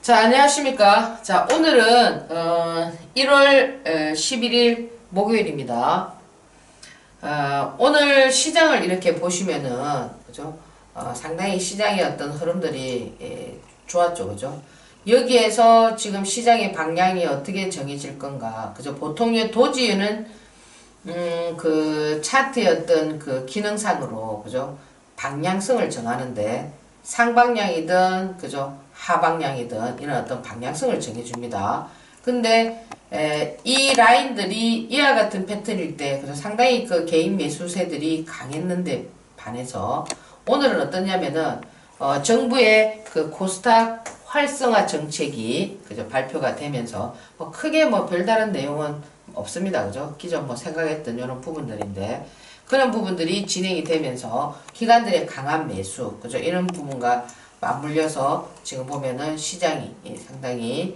자, 안녕하십니까. 자, 오늘은 1월 11일 목요일입니다. 오늘 시장을 이렇게 보시면은 그죠? 상당히 시장의 어떤 흐름들이 좋았죠, 그죠? 여기에서 지금 시장의 방향이 어떻게 정해질 건가, 그죠? 보통 도지는 그 차트의 어떤 그 기능상으로 그죠? 방향성을 정하는데 상방향이든 그죠? 하방향이든 이런 어떤 방향성을 정해줍니다. 근데 이 라인들이 이와 같은 패턴일 때 그죠? 상당히 그 개인 매수세들이 강했는데 반해서 오늘은 어떠냐면은 정부의 그 코스닥 활성화 정책이 그죠? 발표가 되면서 뭐 크게 뭐 별다른 내용은 없습니다. 그죠? 기존 뭐 생각했던 이런 부분들인데 그런 부분들이 진행이 되면서 기관들의 강한 매수 그죠? 이런 부분과 맞물려서 지금 보면은 시장이 상당히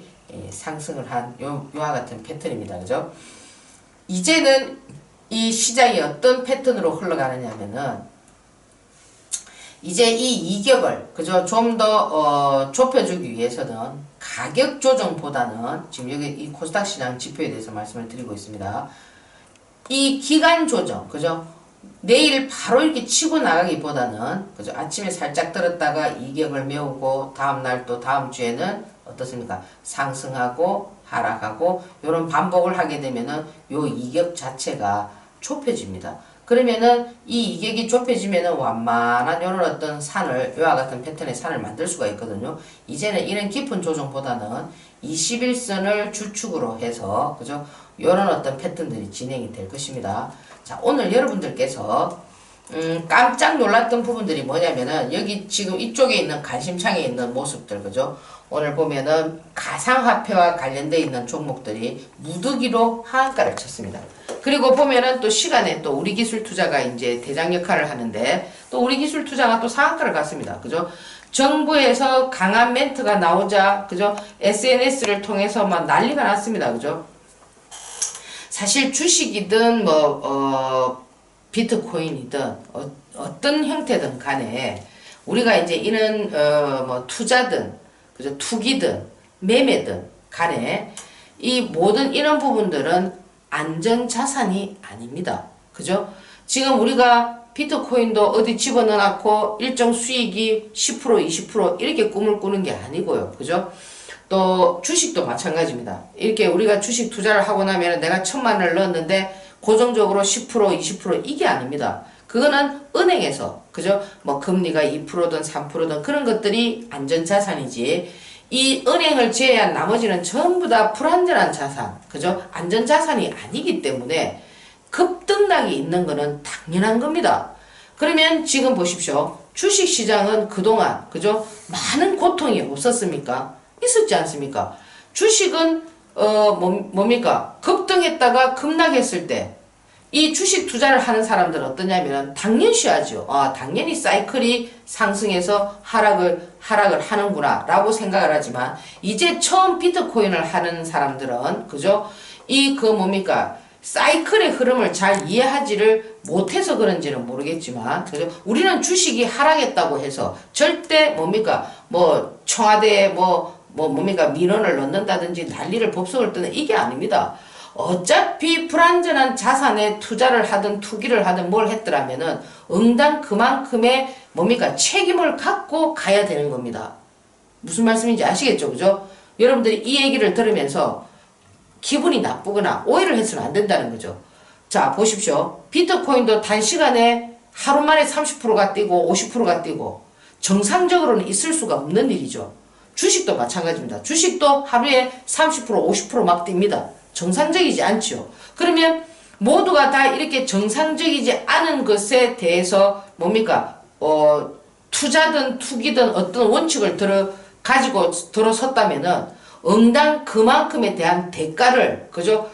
상승을 한 요와 같은 패턴입니다. 그죠? 이제는 이 시장이 어떤 패턴으로 흘러가느냐면은 이제 이 이격을 그죠? 좀 더 좁혀주기 위해서는 가격 조정보다는 지금 여기 이 코스닥 시장 지표에 대해서 말씀을 드리고 있습니다. 이 기간 조정 그죠? 내일 바로 이렇게 치고 나가기보다는 그죠? 아침에 살짝 들었다가 이격을 메우고 다음날 또 다음 주에는 어떻습니까? 상승하고 하락하고 이런 반복을 하게 되면은 요 이격 자체가 좁혀집니다. 그러면은 이 이격이 좁혀지면은 완만한 이런 어떤 산을 이와 같은 패턴의 산을 만들 수가 있거든요. 이제는 이런 깊은 조정보다는 21선을 주축으로 해서 그죠? 이런 어떤 패턴들이 진행이 될 것입니다. 자, 오늘 여러분들께서 깜짝 놀랐던 부분들이 뭐냐면은 여기 지금 이쪽에 있는 관심창에 있는 모습들 그죠? 오늘 보면은 가상화폐와 관련되어 있는 종목들이 무더기로 하한가를 쳤습니다. 그리고 보면은 또 시간에 또 우리기술투자가 이제 대장 역할을 하는데 또 우리기술투자가 또 상한가를 갔습니다. 그죠? 정부에서 강한 멘트가 나오자 그죠? SNS를 통해서 막 난리가 났습니다. 그죠? 사실 주식이든 비트코인이든 어떤 형태든 간에 우리가 이제 이런 투자든 그죠? 투기든 매매든 간에 이 모든 이런 부분들은 안전자산이 아닙니다. 그죠? 지금 우리가 비트코인도 어디 집어넣어놓고 일정 수익이 10% 20% 이렇게 꿈을 꾸는 게 아니고요. 그죠? 또 주식도 마찬가지입니다. 이렇게 우리가 주식 투자를 하고 나면 내가 1,000만 원을 넣었는데 고정적으로 10% 20% 이게 아닙니다. 그거는 은행에서 그죠? 뭐 금리가 2%든 3%든 그런 것들이 안전자산이지 이 은행을 제외한 나머지는 전부 다 불안전한 자산 그죠? 안전자산이 아니기 때문에 급등락이 있는 거는 당연한 겁니다. 그러면 지금 보십시오. 주식시장은 그동안 그죠? 많은 고통이 없었습니까? 있었지 않습니까? 주식은 뭡니까? 급등했다가 급락했을 때 이 주식 투자를 하는 사람들은 어떠냐면 당연시하죠. 당연히 사이클이 상승해서 하락을 하는구나 라고 생각을 하지만 이제 처음 비트코인을 하는 사람들은 그죠? 뭡니까? 사이클의 흐름을 잘 이해하지를 못해서 그런지는 모르겠지만 그죠? 우리는 주식이 하락했다고 해서 절대 뭡니까? 청와대에 뭡니까? 민원을 넣는다든지 난리를 법석을 뜨는 이게 아닙니다. 어차피 불안전한 자산에 투자를 하든 투기를 하든 뭘 했더라면은 응당 그만큼의 뭡니까? 책임을 갖고 가야 되는 겁니다. 무슨 말씀인지 아시겠죠? 그죠? 여러분들이 이 얘기를 들으면서 기분이 나쁘거나 오해를 해서는 안 된다는 거죠. 자, 보십시오. 비트코인도 단시간에 하루 만에 30%가 뛰고 50%가 뛰고 정상적으로는 있을 수가 없는 일이죠. 주식도 마찬가지입니다. 주식도 하루에 30% 50%막 뜁니다. 정상적이지 않죠. 그러면 모두가 다 이렇게 정상적이지 않은 것에 대해서 뭡니까? 투자든 투기든 어떤 원칙을 가지고 들어섰다면은 응당 그만큼에 대한 대가를 그죠?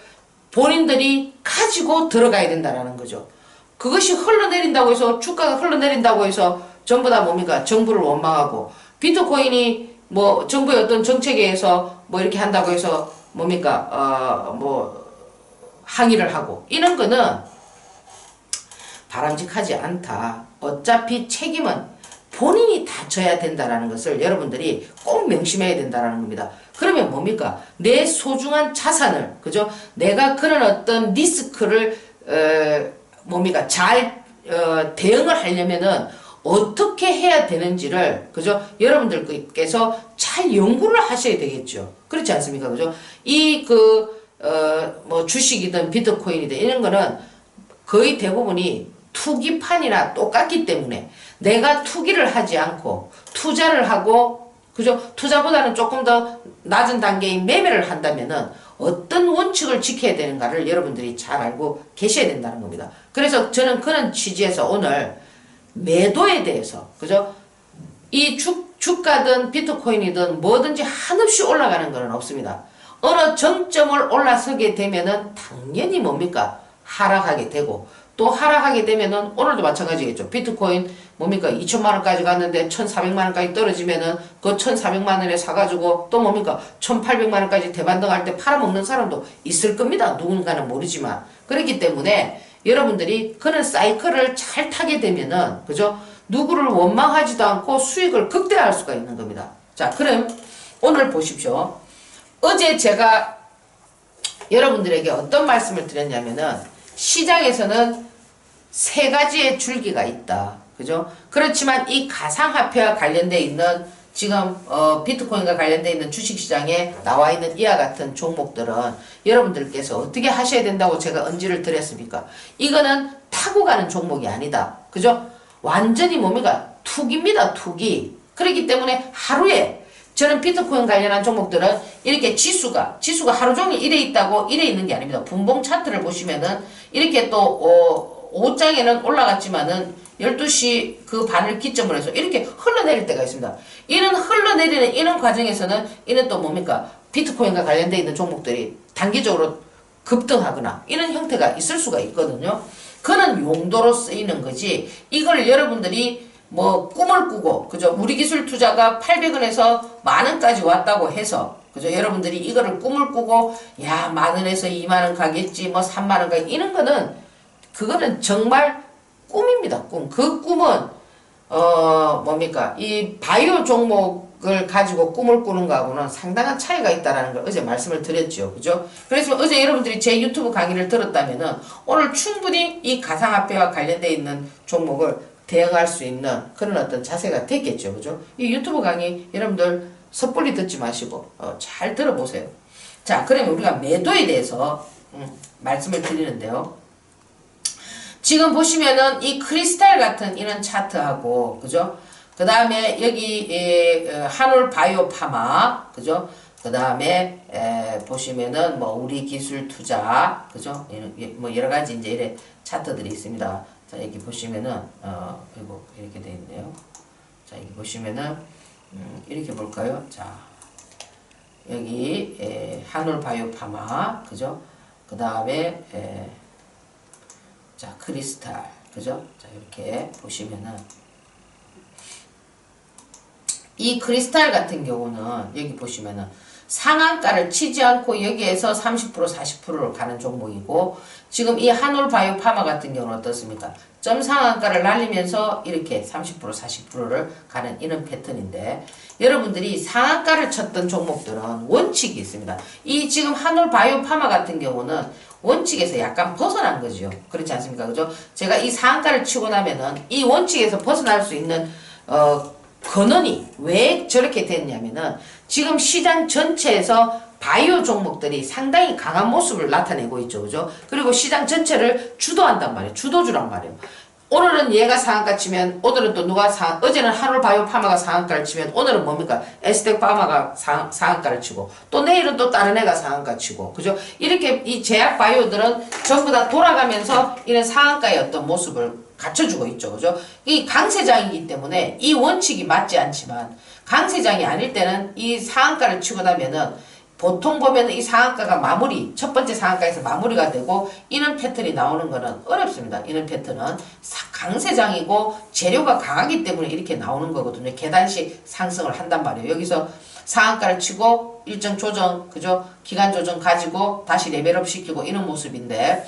본인들이 가지고 들어가야 된다라는 거죠. 그것이 흘러내린다고 해서 주가가 흘러내린다고 해서 전부 다 뭡니까? 정부를 원망하고 비트코인이 정부의 어떤 정책에 의해서 이렇게 한다고 해서 뭡니까? 항의를 하고 이런 거는 바람직하지 않다. 어차피 책임은 본인이 다 져야 된다라는 것을 여러분들이 꼭 명심해야 된다라는 겁니다. 그러면 뭡니까? 내 소중한 자산을, 그죠? 내가 그런 어떤 리스크를 뭡니까? 잘 대응을 하려면은 어떻게 해야 되는지를, 그죠? 여러분들께서 잘 연구를 하셔야 되겠죠. 그렇지 않습니까? 그죠? 뭐 주식이든 비트코인이든 이런 거는 거의 대부분이 투기판이나 똑같기 때문에 내가 투기를 하지 않고 투자를 하고, 그죠? 투자보다는 조금 더 낮은 단계인 매매를 한다면은 어떤 원칙을 지켜야 되는가를 여러분들이 잘 알고 계셔야 된다는 겁니다. 그래서 저는 그런 취지에서 오늘 매도에 대해서, 그죠? 이 주가든 비트코인이든 뭐든지 한없이 올라가는 건 없습니다. 어느 정점을 올라서게 되면은 당연히 뭡니까? 하락하게 되고, 또 하락하게 되면은 오늘도 마찬가지겠죠. 비트코인 뭡니까? 2천만 원까지 갔는데 1,400만 원까지 떨어지면은 그 1,400만 원에 사가지고 또 뭡니까? 1,800만 원까지 대반등할 때 팔아먹는 사람도 있을 겁니다. 누군가는 모르지만. 그렇기 때문에 여러분들이 그런 사이클을 잘 타게 되면은, 그죠? 누구를 원망하지도 않고 수익을 극대화할 수가 있는 겁니다. 자, 그럼 오늘 보십시오. 어제 제가 여러분들에게 어떤 말씀을 드렸냐면은 시장에서는 세 가지의 줄기가 있다. 그죠? 그렇지만 이 가상화폐와 관련되어 있는 지금 비트코인과 관련되어 있는 주식시장에 나와 있는 이와 같은 종목들은 여러분들께서 어떻게 하셔야 된다고 제가 언지를 드렸습니까? 이거는 타고 가는 종목이 아니다. 그죠? 완전히 뭡니까? 투기입니다. 투기. 그렇기 때문에 하루에 저는 비트코인 관련한 종목들은 이렇게 지수가 하루 종일 이래 있다고 이래 있는 게 아닙니다. 분봉 차트를 보시면은 이렇게 또 5장에는 올라갔지만은 12시 그 반을 기점으로 해서 이렇게 흘러내릴 때가 있습니다. 이런 흘러내리는 이런 과정에서는 이는 또 뭡니까? 비트코인과 관련되어 있는 종목들이 단기적으로 급등하거나 이런 형태가 있을 수가 있거든요. 그런 용도로 쓰이는 거지 이걸 여러분들이 뭐 꿈을 꾸고, 그죠? 우리기술 투자가 800원에서 만원까지 왔다고 해서, 그죠? 여러분들이 이거를 꿈을 꾸고 야 만원에서 2만원 가겠지 뭐 3만원 가겠지 이런 거는 그거는 정말 꿈입니다. 꿈. 그 꿈은 뭡니까? 이 바이오 종목을 가지고 꿈을 꾸는 거하고는 상당한 차이가 있다라는 걸 어제 말씀을 드렸죠. 그죠? 그래서 어제 여러분들이 제 유튜브 강의를 들었다면은 오늘 충분히 이 가상화폐와 관련되어 있는 종목을 대응할 수 있는 그런 어떤 자세가 됐겠죠. 그죠? 이 유튜브 강의 여러분들 섣불리 듣지 마시고 잘 들어보세요. 자, 그러면 우리가 매도에 대해서 말씀을 드리는데요. 지금 보시면은 이 크리스탈 같은 이런 차트하고, 그죠? 그 다음에 여기 한올 바이오 파마, 그죠? 그 다음에 보시면은 뭐 우리 기술 투자, 그죠? 뭐 여러 가지 이제 이래 차트들이 있습니다. 자, 여기 보시면은 이렇게 되어 있네요. 자, 여기 보시면은 이렇게 볼까요? 자, 여기 한올 바이오 파마, 그죠? 그 다음에 자, 크리스탈, 그죠? 자, 이렇게 보시면은 이 크리스탈 같은 경우는 여기 보시면은 상한가를 치지 않고 여기에서 30% 40%로 가는 종목이고, 지금 이 한올 바이오 파마 같은 경우는 어떻습니까? 점 상한가를 날리면서 이렇게 30% 40%를 가는 이런 패턴인데, 여러분들이 상한가를 쳤던 종목들은 원칙이 있습니다. 이 지금 한올 바이오 파마 같은 경우는 원칙에서 약간 벗어난 거죠. 그렇지 않습니까? 그죠? 제가 이 상한가를 치고 나면은 이 원칙에서 벗어날 수 있는 근원이 왜 저렇게 됐냐면은 지금 시장 전체에서 바이오 종목들이 상당히 강한 모습을 나타내고 있죠. 그죠? 그리고 시장 전체를 주도한단 말이에요. 주도주란 말이에요. 오늘은 얘가 상한가 치면 오늘은 또 누가 어제는 한올 바이오 파마가 상한가를 치면 오늘은 뭡니까? 에스텍 파마가 상한가를 치고 또 내일은 또 다른 애가 상한가 치고, 그죠? 이렇게 이 제약 바이오들은 전부 다 돌아가면서 이런 상한가의 어떤 모습을 갖춰주고 있죠. 그죠? 이 강세장이기 때문에 이 원칙이 맞지 않지만 강세장이 아닐 때는 이 상한가를 치고 나면은 보통 보면 이 상한가가 첫 번째 상한가에서 마무리가 되고 이런 패턴이 나오는 거는 어렵습니다. 이런 패턴은 강세장이고 재료가 강하기 때문에 이렇게 나오는 거거든요. 계단식 상승을 한단 말이에요. 여기서 상한가를 치고 일정 조정, 그죠? 기간 조정 가지고 다시 레벨업 시키고 이런 모습인데,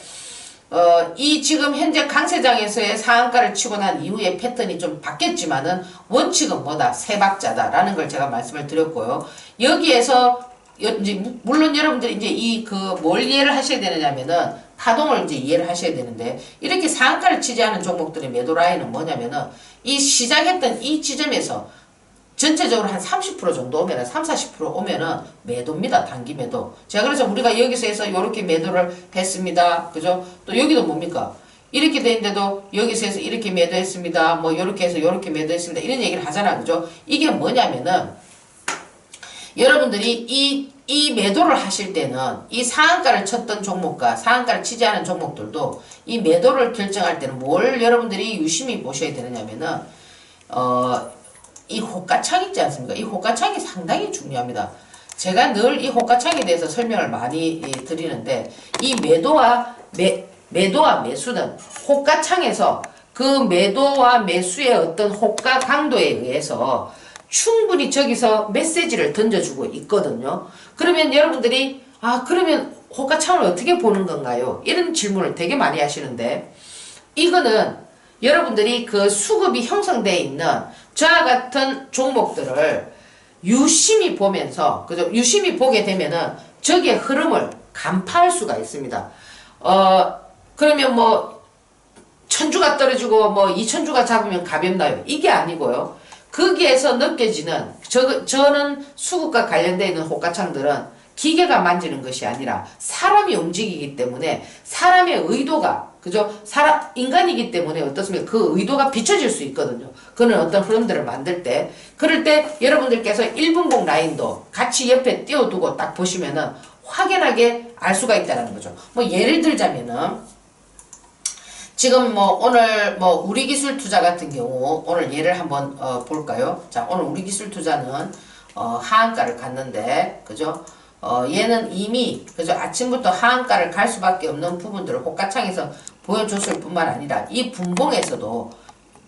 이 지금 현재 강세장에서의 상한가를 치고 난 이후의 패턴이 좀 바뀌었지만은 원칙은 뭐다? 세 박자다라는 걸 제가 말씀을 드렸고요. 여기에서 이제 물론 여러분들이 이제 이 그 뭘 이해를 하셔야 되느냐면은 파동을 이제 이해를 하셔야 되는데 이렇게 상한가를 치지 않은 종목들의 매도 라인은 뭐냐면은 이 시작했던 이 지점에서 전체적으로 한 30% 정도 오면은 30, 40% 오면은 매도입니다. 단기 매도. 자, 그래서 우리가 여기서 해서 이렇게 매도를 했습니다. 그죠? 또 여기도 뭡니까? 이렇게 돼 있는데도 여기서 해서 이렇게 매도했습니다. 뭐 이렇게 해서 이렇게 매도했습니다. 이런 얘기를 하잖아. 그죠? 이게 뭐냐면은 여러분들이 이 매도를 하실 때는 이 상한가를 쳤던 종목과 상한가를 치지 않은 종목들도 이 매도를 결정할 때는 뭘 여러분들이 유심히 보셔야 되느냐면은 이 호가창 있지 않습니까? 이 호가창이 상당히 중요합니다. 제가 늘 이 호가창에 대해서 설명을 많이 드리는데 이 매도와 매수는 호가창에서 그 매도와 매수의 어떤 호가 강도에 의해서 충분히 저기서 메시지를 던져주고 있거든요. 그러면 여러분들이 그러면 호가창을 어떻게 보는 건가요? 이런 질문을 되게 많이 하시는데 이거는 여러분들이 그 수급이 형성되어 있는 저와 같은 종목들을 유심히 보면서 그죠? 유심히 보게 되면은 저기의 흐름을 간파할 수가 있습니다. 그러면 뭐 천주가 떨어지고 뭐 이천주가 잡으면 가볍나요? 이게 아니고요. 거기에서 느껴지는 저는 수급과 관련되어 있는 호가창들은 기계가 만지는 것이 아니라 사람이 움직이기 때문에 사람의 의도가 그죠? 인간이기 때문에 어떻습니까? 그 의도가 비춰질 수 있거든요. 그는 어떤 흐름들을 만들 때 그럴 때 여러분들께서 1분봉 라인도 같이 옆에 띄워두고 딱 보시면은 확연하게 알 수가 있다는 거죠. 뭐 예를 들자면은 지금 뭐 오늘 뭐 우리기술투자 같은 경우 오늘 예를 한번 볼까요? 자, 오늘 우리기술투자는 하한가를 갔는데 그죠? 얘는 이미 그죠? 아침부터 하한가를 갈 수밖에 없는 부분들을 호가창에서 보여줬을 뿐만 아니라 이 분봉에서도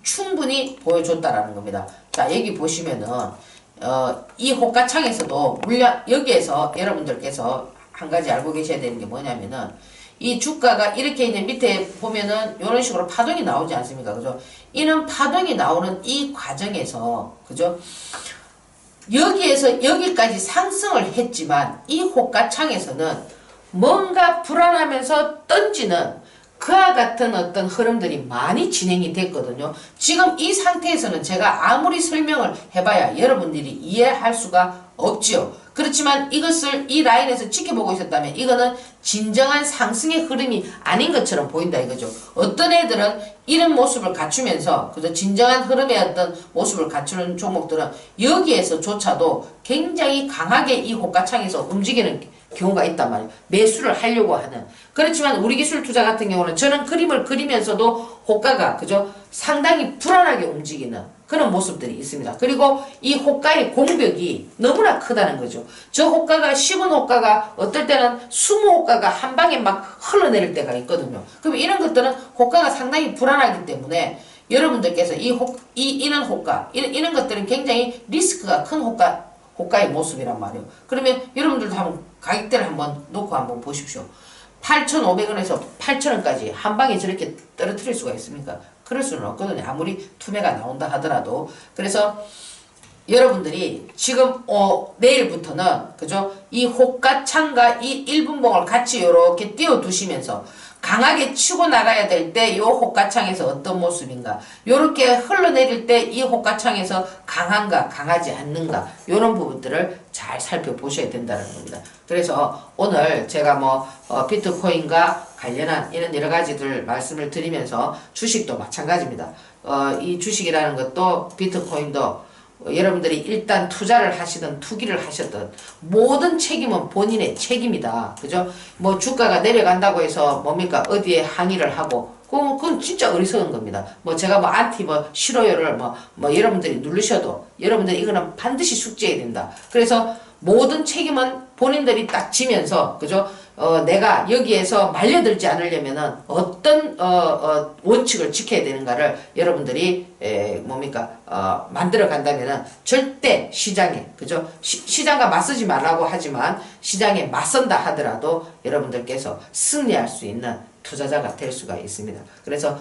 충분히 보여줬다라는 겁니다. 자, 여기 보시면은 이 호가창에서도 물론 여기에서 여러분들께서 한 가지 알고 계셔야 되는 게 뭐냐면은 이 주가가 이렇게 이제 밑에 보면은 이런 식으로 파동이 나오지 않습니까? 그죠? 이는 파동이 나오는 이 과정에서 그죠? 여기에서 여기까지 상승을 했지만 이 호가창에서는 뭔가 불안하면서 던지는 그와 같은 어떤 흐름들이 많이 진행이 됐거든요. 지금 이 상태에서는 제가 아무리 설명을 해봐야 여러분들이 이해할 수가 없지요. 그렇지만 이것을 이 라인에서 지켜보고 있었다면 이거는 진정한 상승의 흐름이 아닌 것처럼 보인다 이거죠. 어떤 애들은 이런 모습을 갖추면서 그저 진정한 흐름의 어떤 모습을 갖추는 종목들은 여기에서조차도 굉장히 강하게 이 호가창에서 움직이는 경우가 있단 말이에요. 매수를 하려고 하는. 그렇지만 우리 기술 투자 같은 경우는 저는 그림을 그리면서도 호가가 그죠? 상당히 불안하게 움직이는 그런 모습들이 있습니다. 그리고 이 호가의 공벽이 너무나 크다는 거죠. 저 호가가 10원 호가가 어떨 때는 20호가가 한 방에 막 흘러내릴 때가 있거든요. 그럼 이런 것들은 호가가 상당히 불안하기 때문에 여러분들께서 이런 호가 이런 것들은 굉장히 리스크가 큰 호가의 모습이란 말이에요. 그러면 여러분들도 한번 가격대를 한번 놓고 한번 보십시오. 8,500원에서 8,000원까지 한 방에 저렇게 떨어뜨릴 수가 있습니까? 그럴 수는 없거든요. 아무리 투매가 나온다 하더라도. 그래서 여러분들이 지금 내일부터는 그죠? 이 호가창과 이 1분봉을 같이 이렇게 띄워 두시면서 강하게 치고 나가야 될 때 이 호가창에서 어떤 모습인가, 요렇게 흘러내릴 때 이 호가창에서 강한가 강하지 않는가, 요런 부분들을 잘 살펴보셔야 된다는 겁니다. 그래서 오늘 제가 뭐 비트코인과 관련한 이런 여러 가지들 말씀을 드리면서 주식도 마찬가지입니다. 이 주식이라는 것도 비트코인도 여러분들이 일단 투자를 하시든 투기를 하셨든 모든 책임은 본인의 책임이다. 그죠? 뭐 주가가 내려간다고 해서 뭡니까? 어디에 항의를 하고 그건 진짜 어리석은 겁니다. 뭐 제가 뭐 안티 뭐 싫어요를 뭐 여러분들이 누르셔도 여러분들이 이거는 반드시 숙지해야 된다. 그래서 모든 책임은 본인들이 딱 지면서 그죠? 내가 여기에서 말려들지 않으려면은 어떤 원칙을 지켜야 되는가를 여러분들이 만들어 간다면은 절대 시장에 그죠? 시장과 맞서지 말라고 하지만 시장에 맞선다 하더라도 여러분들께서 승리할 수 있는 투자자가 될 수가 있습니다. 그래서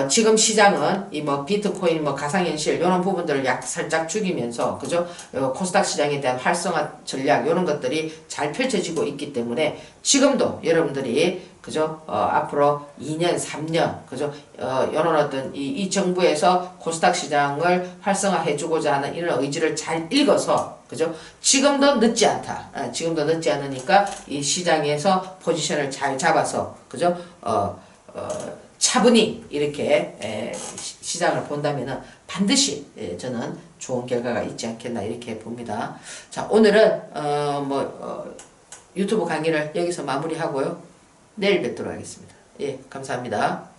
지금 시장은 이 뭐 비트코인 뭐 가상현실 이런 부분들을 살짝 죽이면서 그죠? 코스닥 시장에 대한 활성화 전략 이런 것들이 잘 펼쳐지고 있기 때문에 지금도 여러분들이 그죠? 앞으로 2년, 3년 그죠? 이런 어떤 이 정부에서 코스닥 시장을 활성화해주고자 하는 이런 의지를 잘 읽어서 그죠? 지금도 늦지 않다. 지금도 늦지 않으니까 이 시장에서 포지션을 잘 잡아서 그죠? 차분히 이렇게 시장을 본다면은 반드시 저는 좋은 결과가 있지 않겠나 이렇게 봅니다. 자, 오늘은 유튜브 강의를 여기서 마무리하고요. 내일 뵙도록 하겠습니다. 예, 감사합니다.